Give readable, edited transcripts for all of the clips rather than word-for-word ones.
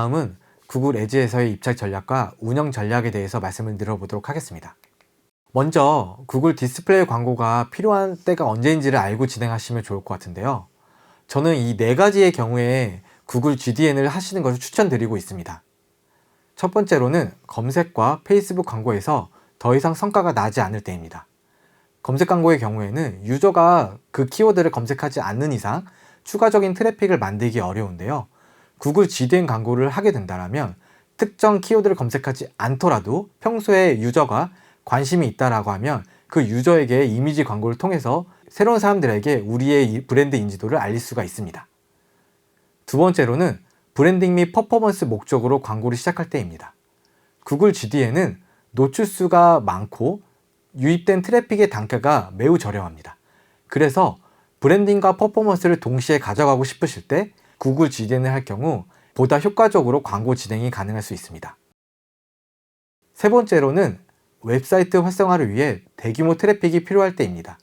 다음은 구글 애즈에서의 입찰 전략과 운영 전략에 대해서 말씀을 드려보도록 하겠습니다. 먼저 구글 디스플레이 광고가 필요한 때가 언제인지를 알고 진행하시면 좋을 것 같은데요. 저는 이 4가지의 경우에 구글 GDN을 하시는 것을 추천드리고 있습니다. 첫 번째로는 검색과 페이스북 광고에서 더 이상 성과가 나지 않을 때입니다. 검색 광고의 경우에는 유저가 그 키워드를 검색하지 않는 이상 추가적인 트래픽을 만들기 어려운데요. 구글 GDN 광고를 하게 된다면 특정 키워드를 검색하지 않더라도 평소에 유저가 관심이 있다라고 하면 그 유저에게 이미지 광고를 통해서 새로운 사람들에게 우리의 브랜드 인지도를 알릴 수가 있습니다. 두 번째로는 브랜딩 및 퍼포먼스 목적으로 광고를 시작할 때입니다. 구글 GDN은 노출수가 많고 유입된 트래픽의 단가가 매우 저렴합니다. 그래서 브랜딩과 퍼포먼스를 동시에 가져가고 싶으실 때 구글 GDN을 할 경우 보다 효과적으로 광고 진행이 가능할 수 있습니다. 세 번째로는 웹사이트 활성화를 위해 대규모 트래픽이 필요할 때입니다.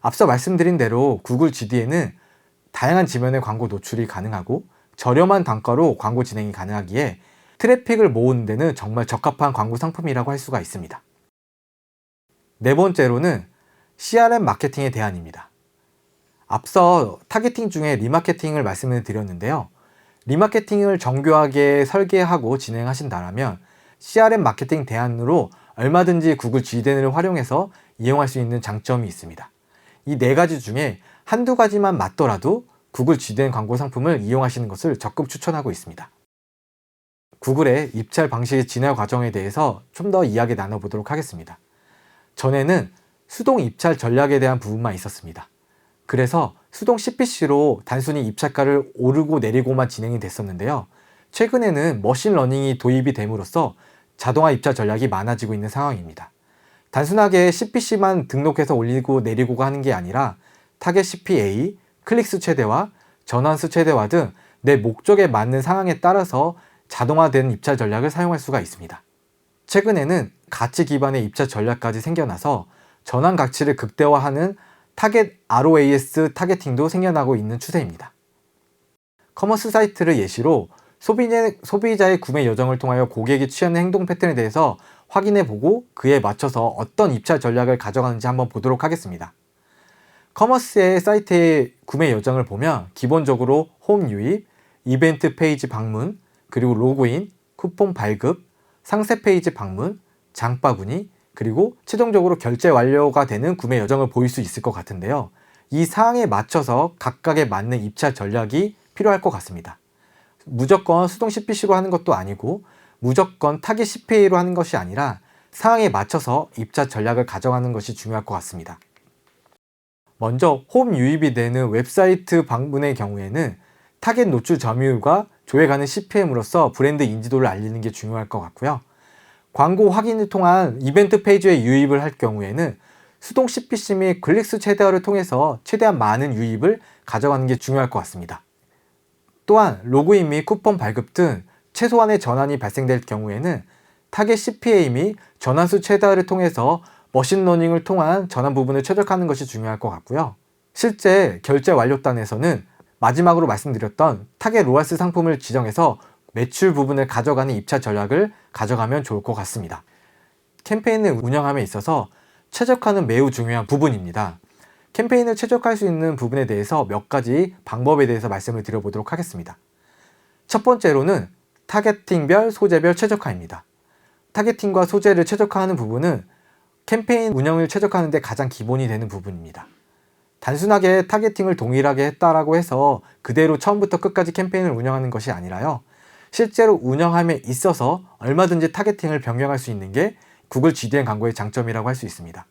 앞서 말씀드린 대로 구글 GDN은 다양한 지면의 광고 노출이 가능하고 저렴한 단가로 광고 진행이 가능하기에 트래픽을 모으는 데는 정말 적합한 광고 상품이라고 할 수가 있습니다. 네 번째로는 CRM 마케팅의 대안입니다. 앞서 타겟팅 중에 리마케팅을 말씀을 드렸는데요. 리마케팅을 정교하게 설계하고 진행하신다면 CRM 마케팅 대안으로 얼마든지 구글 GDN을 활용해서 이용할 수 있는 장점이 있습니다. 이 4가지 중에 한두 가지만 맞더라도 구글 GDN 광고 상품을 이용하시는 것을 적극 추천하고 있습니다. 구글의 입찰 방식의 진화 과정에 대해서 좀 더 이야기 나눠보도록 하겠습니다. 전에는 수동 입찰 전략에 대한 부분만 있었습니다. 그래서 수동 CPC로 단순히 입찰가를 오르고 내리고만 진행이 됐었는데요. 최근에는 머신러닝이 도입이 됨으로써 자동화 입찰 전략이 많아지고 있는 상황입니다. 단순하게 CPC만 등록해서 올리고 내리고가 하는 게 아니라 타겟 CPA, 클릭수 최대화, 전환수 최대화 등 내 목적에 맞는 상황에 따라서 자동화된 입찰 전략을 사용할 수가 있습니다. 최근에는 가치 기반의 입찰 전략까지 생겨나서 전환 가치를 극대화하는 타겟 ROAS 타겟팅도 생겨나고 있는 추세입니다. 커머스 사이트를 예시로 소비자의 구매 여정을 통하여 고객이 취하는 행동 패턴에 대해서 확인해보고 그에 맞춰서 어떤 입찰 전략을 가져가는지 한번 보도록 하겠습니다. 커머스의 사이트의 구매 여정을 보면 기본적으로 홈 유입, 이벤트 페이지 방문, 그리고 로그인, 쿠폰 발급, 상세 페이지 방문, 장바구니, 그리고 최종적으로 결제 완료가 되는 구매 여정을 보일 수 있을 것 같은데요. 이 사항에 맞춰서 각각에 맞는 입찰 전략이 필요할 것 같습니다. 무조건 수동 CPC로 하는 것도 아니고 무조건 타겟 CPA로 하는 것이 아니라 상황에 맞춰서 입찰 전략을 가져가는 것이 중요할 것 같습니다. 먼저 홈 유입이 되는 웹사이트 방문의 경우에는 타겟 노출 점유율과 조회가는 CPM으로서 브랜드 인지도를 알리는 게 중요할 것 같고요. 광고 확인을 통한 이벤트 페이지에 유입을 할 경우에는 수동 CPC 및 클릭수 최대화를 통해서 최대한 많은 유입을 가져가는 게 중요할 것 같습니다. 또한 로그인 및 쿠폰 발급 등 최소한의 전환이 발생될 경우에는 타겟 CPA 및 전환수 최대화를 통해서 머신러닝을 통한 전환 부분을 최적화하는 것이 중요할 것 같고요. 실제 결제 완료단에서는 마지막으로 말씀드렸던 타겟 로아스 상품을 지정해서 매출 부분을 가져가는 입찰 전략을 가져가면 좋을 것 같습니다. 캠페인을 운영함에 있어서 최적화는 매우 중요한 부분입니다. 캠페인을 최적화할 수 있는 부분에 대해서 몇 가지 방법에 대해서 말씀을 드려보도록 하겠습니다. 첫 번째로는 타겟팅별, 소재별 최적화입니다. 타겟팅과 소재를 최적화하는 부분은 캠페인 운영을 최적화하는 데 가장 기본이 되는 부분입니다. 단순하게 타겟팅을 동일하게 했다라고 해서 그대로 처음부터 끝까지 캠페인을 운영하는 것이 아니라요. 실제로 운영함에 있어서 얼마든지 타겟팅을 변경할 수 있는 게 구글 GDN 광고의 장점이라고 할 수 있습니다.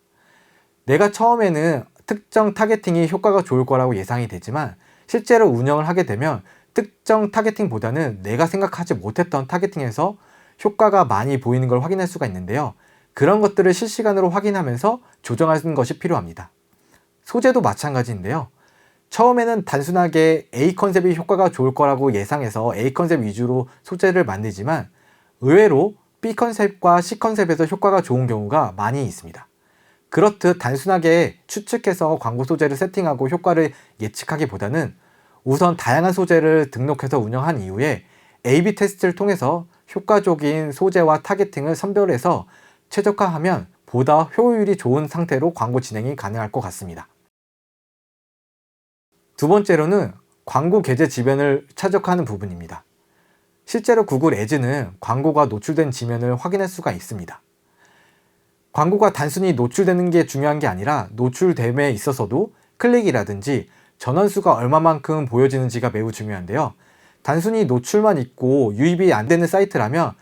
내가 처음에는 특정 타겟팅이 효과가 좋을 거라고 예상이 되지만 실제로 운영을 하게 되면 특정 타겟팅보다는 내가 생각하지 못했던 타겟팅에서 효과가 많이 보이는 걸 확인할 수가 있는데요. 그런 것들을 실시간으로 확인하면서 조정하는 것이 필요합니다. 소재도 마찬가지인데요. 처음에는 단순하게 A 컨셉이 효과가 좋을 거라고 예상해서 A 컨셉 위주로 소재를 만들지만 의외로 B 컨셉과 C 컨셉에서 효과가 좋은 경우가 많이 있습니다. 그렇듯 단순하게 추측해서 광고 소재를 세팅하고 효과를 예측하기보다는 우선 다양한 소재를 등록해서 운영한 이후에 A/B 테스트를 통해서 효과적인 소재와 타겟팅을 선별해서 최적화하면 보다 효율이 좋은 상태로 광고 진행이 가능할 것 같습니다. 두 번째로는 광고 게재 지면을 최적화하는 부분입니다. 실제로 구글 애즈는 광고가 노출된 지면을 확인할 수가 있습니다. 광고가 단순히 노출되는 게 중요한 게 아니라 노출됨에 있어서도 클릭이라든지 전원수가 얼마만큼 보여지는지가 매우 중요한데요. 단순히 노출만 있고 유입이 안 되는 사이트라면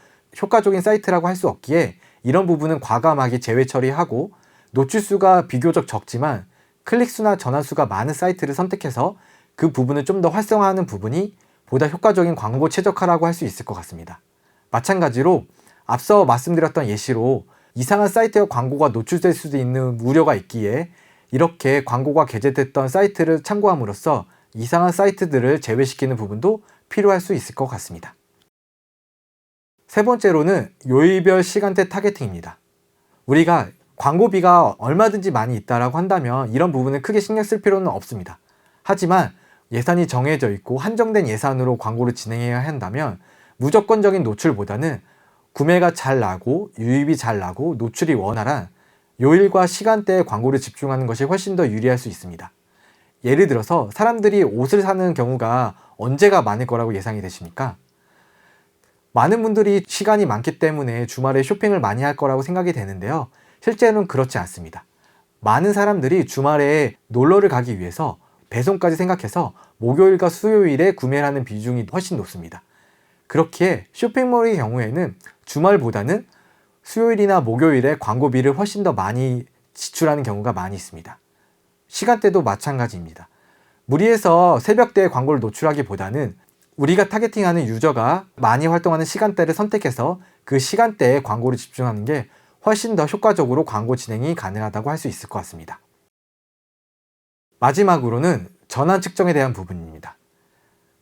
효과적인 사이트라고 할 수 없기에 이런 부분은 과감하게 제외 처리하고 노출수가 비교적 적지만 클릭수나 전환수가 많은 사이트를 선택해서 그 부분을 좀 더 활성화하는 부분이 보다 효과적인 광고 최적화라고 할 수 있을 것 같습니다. 마찬가지로 앞서 말씀드렸던 예시로 이상한 사이트의 광고가 노출될 수도 있는 우려가 있기에 이렇게 광고가 게재됐던 사이트를 참고함으로써 이상한 사이트들을 제외시키는 부분도 필요할 수 있을 것 같습니다. 세 번째로는 요일별 시간대 타겟팅입니다. 우리가 광고비가 얼마든지 많이 있다라고 한다면 이런 부분을 크게 신경 쓸 필요는 없습니다. 하지만 예산이 정해져 있고 한정된 예산으로 광고를 진행해야 한다면 무조건적인 노출보다는 구매가 잘 나고 유입이 잘 나고 노출이 원활한 요일과 시간대에 광고를 집중하는 것이 훨씬 더 유리할 수 있습니다. 예를 들어서 사람들이 옷을 사는 경우가 언제가 많을 거라고 예상이 되십니까? 많은 분들이 시간이 많기 때문에 주말에 쇼핑을 많이 할 거라고 생각이 되는데요. 실제로는 그렇지 않습니다. 많은 사람들이 주말에 놀러를 가기 위해서 배송까지 생각해서 목요일과 수요일에 구매를 하는 비중이 훨씬 높습니다. 그렇기에 쇼핑몰의 경우에는 주말보다는 수요일이나 목요일에 광고비를 훨씬 더 많이 지출하는 경우가 많이 있습니다. 시간대도 마찬가지입니다. 무리해서 새벽대에 광고를 노출하기보다는 우리가 타겟팅하는 유저가 많이 활동하는 시간대를 선택해서 그 시간대에 광고를 집중하는 게 훨씬 더 효과적으로 광고 진행이 가능하다고 할 수 있을 것 같습니다. 마지막으로는 전환 측정에 대한 부분입니다.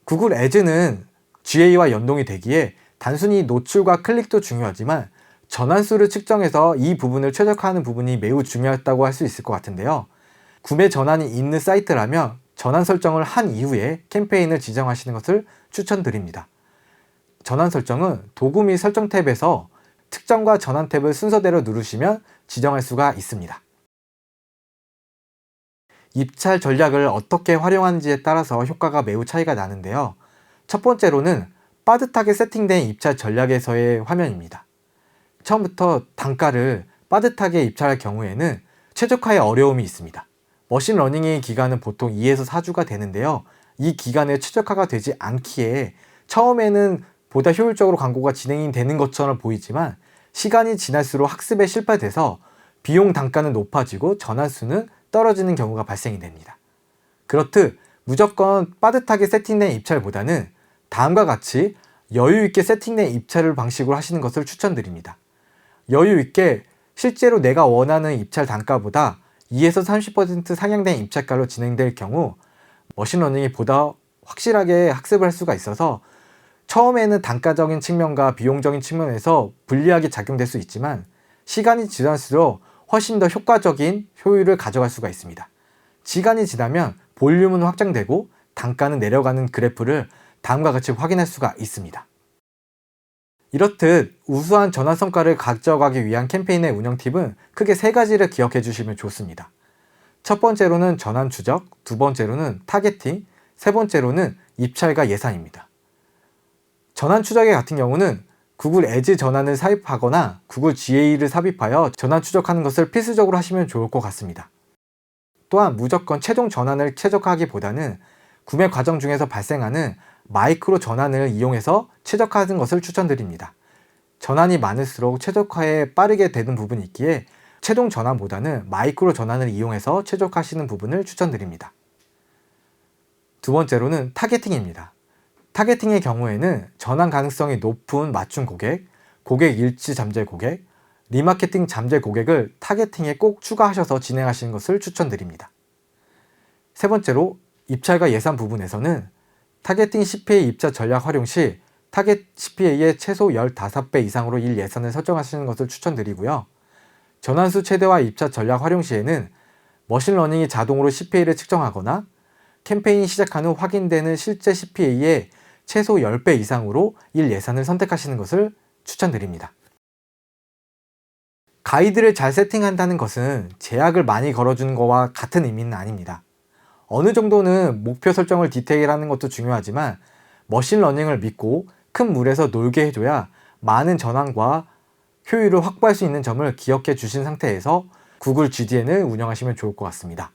구글 애즈는 GA와 연동이 되기에 단순히 노출과 클릭도 중요하지만 전환수를 측정해서 이 부분을 최적화하는 부분이 매우 중요하다고 할 수 있을 것 같은데요. 구매 전환이 있는 사이트라면 전환 설정을 한 이후에 캠페인을 지정하시는 것을 추천드립니다. 전환 설정은 도구 및 설정 탭에서 특정과 전환 탭을 순서대로 누르시면 지정할 수가 있습니다. 입찰 전략을 어떻게 활용하는지에 따라서 효과가 매우 차이가 나는데요. 첫 번째로는 빠듯하게 세팅된 입찰 전략에서의 화면입니다. 처음부터 단가를 빠듯하게 입찰할 경우에는 최적화에 어려움이 있습니다. 머신러닝의 기간은 보통 2에서 4주가 되는데요. 이 기간에 최적화가 되지 않기에 처음에는 보다 효율적으로 광고가 진행이 되는 것처럼 보이지만 시간이 지날수록 학습에 실패돼서 비용 단가는 높아지고 전환수는 떨어지는 경우가 발생이 됩니다. 그렇듯 무조건 빠듯하게 세팅된 입찰보다는 다음과 같이 여유 있게 세팅된 입찰을 방식으로 하시는 것을 추천드립니다. 여유 있게 실제로 내가 원하는 입찰 단가보다 2에서 30% 상향된 입찰가로 진행될 경우 머신러닝이 보다 확실하게 학습을 할 수가 있어서 처음에는 단가적인 측면과 비용적인 측면에서 불리하게 작용될 수 있지만 시간이 지날수록 훨씬 더 효과적인 효율을 가져갈 수가 있습니다. 시간이 지나면 볼륨은 확장되고 단가는 내려가는 그래프를 다음과 같이 확인할 수가 있습니다. 이렇듯 우수한 전환 성과를 가져가기 위한 캠페인의 운영 팁은 크게 세 가지를 기억해 주시면 좋습니다. 첫 번째로는 전환 추적, 두 번째로는 타겟팅, 세 번째로는 입찰과 예산입니다. 전환 추적의 같은 경우는 구글 애즈 전환을 삽입하거나 구글 GA를 삽입하여 전환 추적하는 것을 필수적으로 하시면 좋을 것 같습니다. 또한 무조건 최종 전환을 최적화하기보다는 구매 과정 중에서 발생하는 마이크로 전환을 이용해서 최적화하는 것을 추천드립니다. 전환이 많을수록 최적화에 빠르게 되는 부분이 있기에 최종 전환보다는 마이크로 전환을 이용해서 최적화하시는 부분을 추천드립니다. 두 번째로는 타겟팅입니다. 타겟팅의 경우에는 전환 가능성이 높은 맞춤 고객, 고객 일치 잠재 고객, 리마케팅 잠재 고객을 타겟팅에 꼭 추가하셔서 진행하시는 것을 추천드립니다. 세 번째로 입찰과 예산 부분에서는 타겟팅 CPA 입찰 전략 활용 시 타겟 CPA의 최소 15배 이상으로 일 예산을 설정하시는 것을 추천드리고요. 전환수 최대화 입찰 전략 활용 시에는 머신러닝이 자동으로 CPA를 측정하거나 캠페인이 시작한 후 확인되는 실제 CPA의 최소 10배 이상으로 일 예산을 선택하시는 것을 추천드립니다. 가이드를 잘 세팅한다는 것은 제약을 많이 걸어주는 것과 같은 의미는 아닙니다. 어느 정도는 목표 설정을 디테일하는 것도 중요하지만 머신러닝을 믿고 큰 물에서 놀게 해줘야 많은 전환과 효율을 확보할 수 있는 점을 기억해 주신 상태에서 구글 GDN을 운영하시면 좋을 것 같습니다.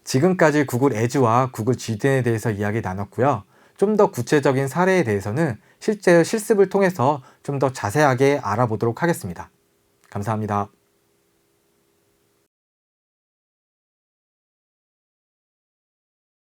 지금까지 구글 에즈와 구글 GDN에 대해서 이야기 나눴고요. 좀 더 구체적인 사례에 대해서는 실제 실습을 통해서 좀 더 자세하게 알아보도록 하겠습니다. 감사합니다.